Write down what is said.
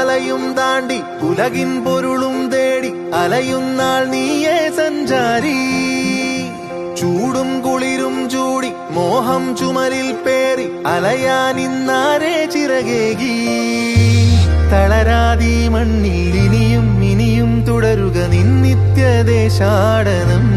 മലയും താണ്ടി ഉലകിൻ പൊരുളും തേടി അലയുന്നാൾ നീയേ സഞ്ചാരി. ചൂടും കുളിരും ചൂടി മോഹം ചുമലിൽ പേറി അലയാനിന്നാരേ ചിറകേകി. തളരാതീ മണ്ണിൽ ഇനിയും ഇനിയും തുടരുക നിൻ നിത്യദേശാടനം.